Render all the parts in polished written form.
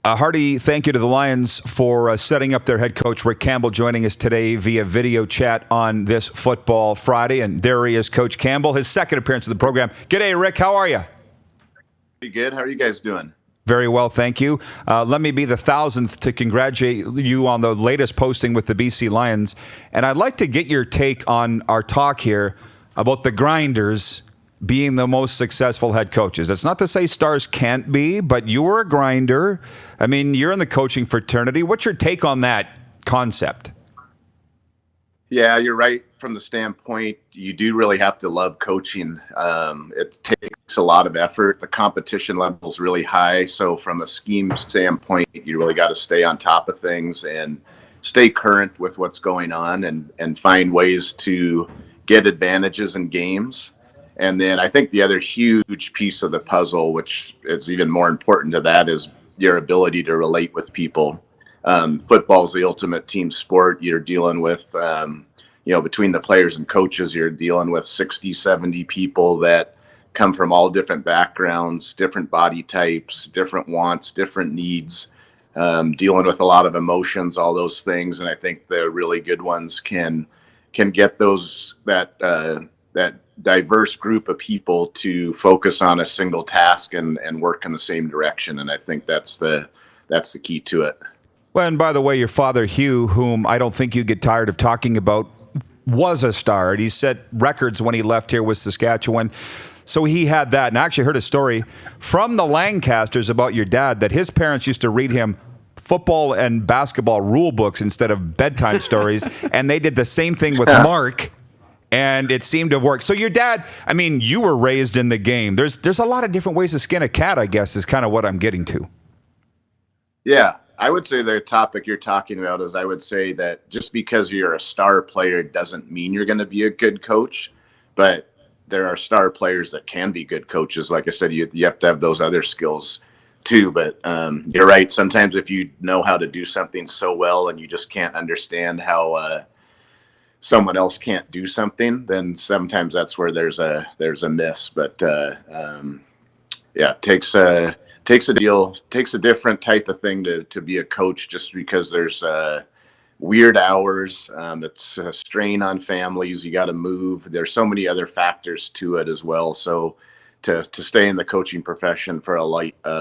A hearty thank you to the Lions for setting up their head coach, Rick Campbell, joining us today via video chat on this Football Friday. And there he is, Coach Campbell, his second appearance of the program. G'day, Rick. How are you? Pretty good. How are you guys doing? Very well, thank you. Let me be the 1,000th to congratulate you on the latest posting with the BC Lions. And I'd like to get your take on our talk here about the Grinders being the most successful head coaches. It's not to say Stars can't be, but you were a grinder. I mean, you're in the coaching fraternity. What's your take on that concept? Yeah, you're right. From the standpoint, you do really have to love coaching. It takes a lot of effort. The competition level is really high. So from a scheme standpoint, you really got to stay on top of things and stay current with what's going on and find ways to get advantages in games. And then I think the other huge piece of the puzzle, which is even more important to that, is your ability to relate with people. Football is the ultimate team sport. You're dealing with, between the players and coaches, you're dealing with 60, 70 people that come from all different backgrounds, different body types, different wants, different needs, dealing with a lot of emotions, all those things. And I think the really good ones can get that diverse group of people to focus on a single task and work in the same direction. And I think that's the key to it. Well, and by the way, your father, Hugh, whom I don't think you get tired of talking about, was a star. And he set records when he left here with Saskatchewan. So he had that. And I actually heard a story from the Lancasters about your dad that his parents used to read him football and basketball rule books instead of bedtime stories. And they did the same thing with Mark. And it seemed to have worked. So your dad, I mean, you were raised in the game. There's a lot of different ways to skin a cat, I guess, is kind of what I'm getting to. Yeah, I would say the topic you're talking about is I would say that just because you're a star player doesn't mean you're going to be a good coach. But there are star players that can be good coaches. Like I said, you have to have those other skills too. But you're right. Sometimes if you know how to do something so well and you just can't understand how someone else can't do something, then sometimes that's where there's a miss. But it takes a different type of thing to be a coach, just because there's weird hours. It's a strain on families. You got to move. There's so many other factors to it as well. So to stay in the coaching profession for a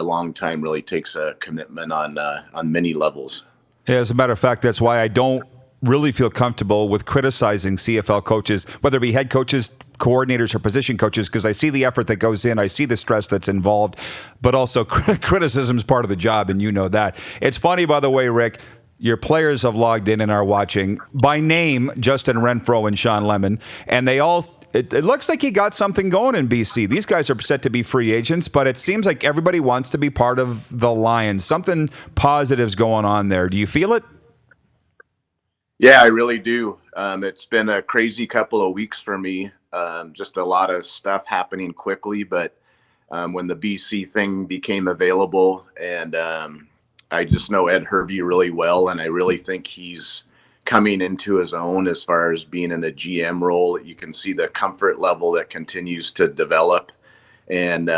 long time really takes a commitment on many levels. Yeah, as a matter of fact, that's why I don't really feel comfortable with criticizing CFL coaches, whether it be head coaches, coordinators, or position coaches, because I see the effort that goes in, I see the stress that's involved, but also criticism is part of the job, and you know that. It's funny, by the way, Rick, your players have logged in and are watching, by name, Justin Renfro and Sean Lemon, and they all, it looks like you got something going in BC. These guys are set to be free agents, but it seems like everybody wants to be part of the Lions. Something positive's going on there. Do you feel it? Yeah, I really do. It's been a crazy couple of weeks for me. Just a lot of stuff happening quickly. But when the BC thing became available, and I just know Ed Hervey really well, and I really think he's coming into his own as far as being in a GM role. You can see the comfort level that continues to develop. And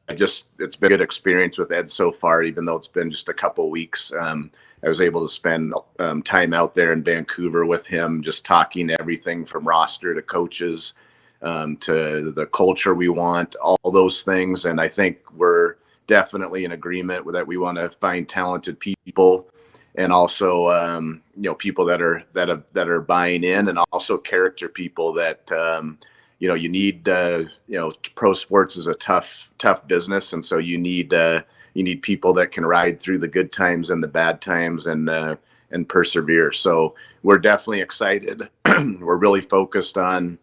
it's been a good experience with Ed so far, even though it's been just a couple of weeks. I was able to spend time out there in Vancouver with him, just talking everything from roster to coaches to the culture we want, all those things. And I think we're definitely in agreement with that. We want to find talented people, and also people that are buying in, and also character people that you need. Pro sports is a tough business, and so you need people that can ride through the good times and the bad times and persevere. So we're definitely excited. We're really focused on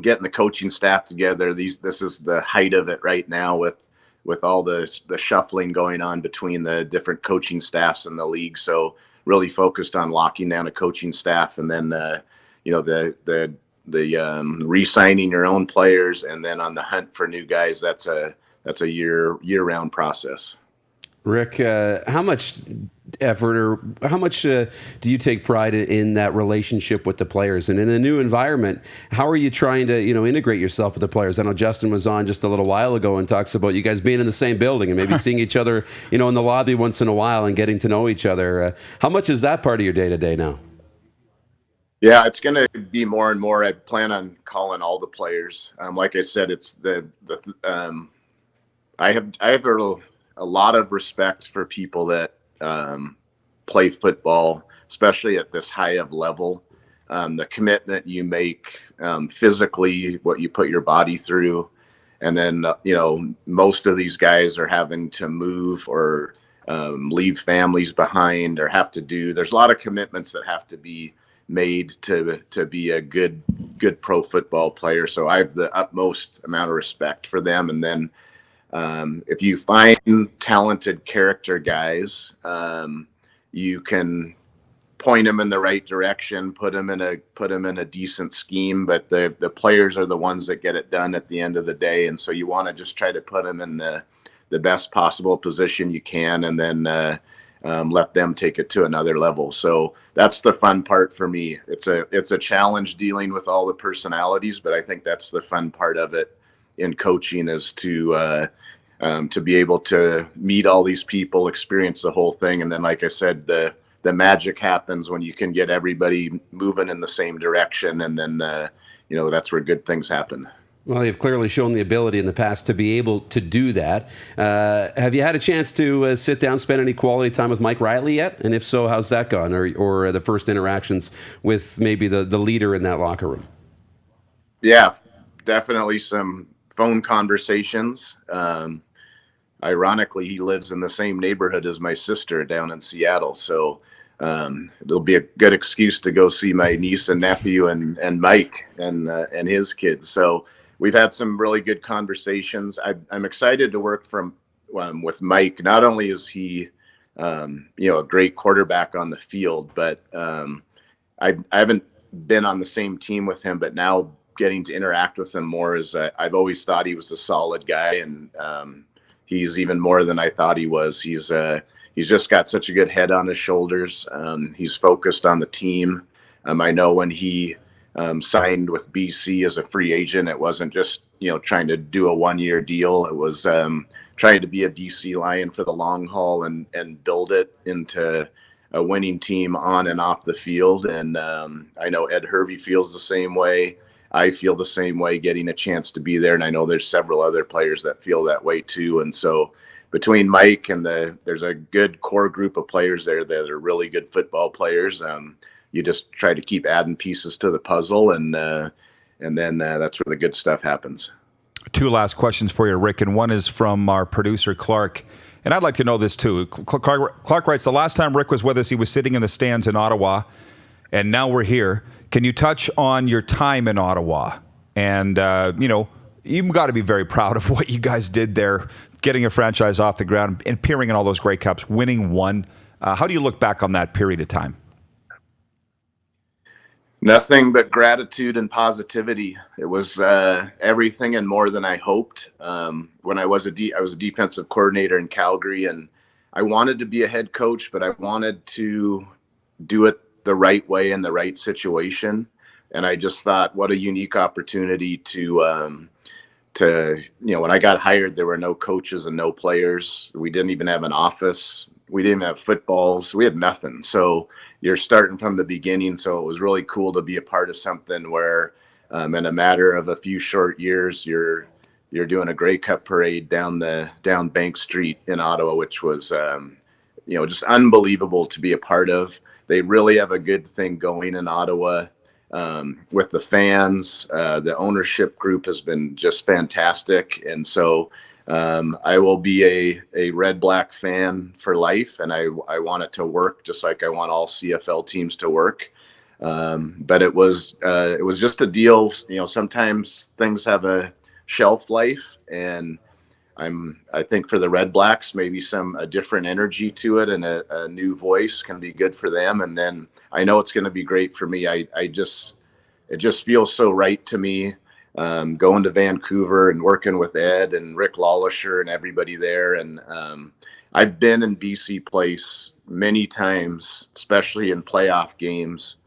getting the coaching staff together. This is the height of it right now with all the shuffling going on between the different coaching staffs in the league. So really focused on locking down a coaching staff, and then the re-signing your own players, and then on the hunt for new guys. That's a year-round process. Rick, how much effort, or how much do you take pride in that relationship with the players? And in a new environment, how are you trying to integrate yourself with the players? I know Justin was on just a little while ago and talks about you guys being in the same building and maybe seeing each other in the lobby once in a while and getting to know each other. How much is that part of your day-to-day now? Yeah, it's going to be more and more. I plan on calling all the players. Like I said, it's I have a lot of respect for people that play football, especially at this high of level. The commitment you make physically, what you put your body through, and then most of these guys are having to move or leave families behind, or have to do. There's a lot of commitments that have to be made to be a good pro football player. So I have the utmost amount of respect for them. And then if you find talented character guys, you can point them in the right direction, put them in a decent scheme. But the players are the ones that get it done at the end of the day. And so you want to just try to put them in the best possible position you can, and then let them take it to another level. So that's the fun part for me. It's a challenge dealing with all the personalities, but I think that's the fun part of it in coaching, is to be able to meet all these people, experience the whole thing. And then, like I said, the magic happens when you can get everybody moving in the same direction. And then, that's where good things happen. Well, you've clearly shown the ability in the past to be able to do that. Have you had a chance to sit down, spend any quality time with Mike Reilly yet? And if so, how's that gone? Or the first interactions with maybe the leader in that locker room? Yeah, definitely some phone conversations. Ironically, he lives in the same neighborhood as my sister down in Seattle. So it'll be a good excuse to go see my niece and nephew and Mike and his kids. So we've had some really good conversations. I'm excited to work with Mike. Not only is he, a great quarterback on the field, but I haven't been on the same team with him, but now getting to interact with him more, is I've always thought he was a solid guy, and he's even more than I thought he was. He's just got such a good head on his shoulders. He's focused on the team. I know when he signed with BC as a free agent, it wasn't just trying to do a one-year deal. It was trying to be a BC Lion for the long haul and build it into a winning team on and off the field. And I know Ed Hervey feels the same way. I feel the same way, getting a chance to be there. And I know there's several other players that feel that way too. And so between Mike and there's a good core group of players there that are really good football players. You just try to keep adding pieces to the puzzle, and then that's where the good stuff happens. Two last questions for you, Rick, and one is from our producer, Clark. And I'd like to know this too. Clark writes, the last time Rick was with us, he was sitting in the stands in Ottawa, and now we're here. Can you touch on your time in Ottawa? And, you've got to be very proud of what you guys did there, getting a franchise off the ground and appearing in all those Grey Cups, winning one. How do you look back on that period of time? Nothing but gratitude and positivity. It was everything and more than I hoped. When I was a defensive coordinator in Calgary, and I wanted to be a head coach, but I wanted to do it the right way in the right situation. And I just thought, what a unique opportunity to when I got hired, there were no coaches and no players. We didn't even have an office. We didn't have footballs. We had nothing. So you're starting from the beginning. So it was really cool to be a part of something where in a matter of a few short years, you're doing a Grey Cup parade down Bank Street in Ottawa, which was just unbelievable to be a part of. They really have a good thing going in Ottawa with the fans. The ownership group has been just fantastic. And so I will be a Red-Black fan for life, and I want it to work just like I want all CFL teams to work. But it was just a deal. Sometimes things have a shelf life, and I think for the Red Blacks, maybe a different energy to it and a new voice can be good for them. And then I know it's going to be great for me. It just feels so right to me, going to Vancouver and working with Ed and Rick Lawlisher and everybody there. And I've been in BC Place many times, especially in playoff games,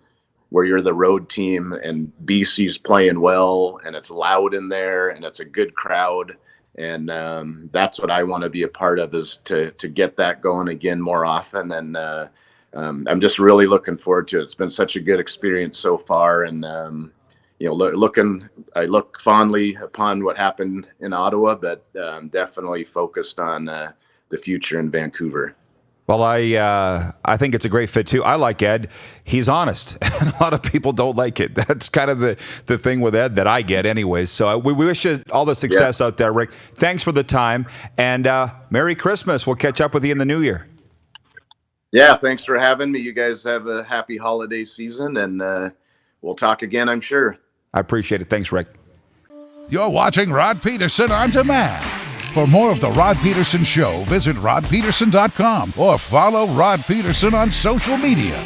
where you're the road team and BC's playing well and it's loud in there and it's a good crowd. And that's what I want to be a part of, is to get that going again more often. And I'm just really looking forward to it. It's been such a good experience so far. And, I look fondly upon what happened in Ottawa, but definitely focused on the future in Vancouver. Well, I think it's a great fit too. I like Ed. He's honest, and a lot of people don't like it. That's kind of the thing with Ed that I get, anyways. So we wish you all the success out there, Rick. Thanks for the time, and Merry Christmas. We'll catch up with you in the new year. Yeah, thanks for having me. You guys have a happy holiday season, and we'll talk again, I'm sure. I appreciate it. Thanks, Rick. You're watching Rod Pedersen On Demand. For more of The Rod Pedersen Show, visit rodpedersen.com or follow Rod Pedersen on social media.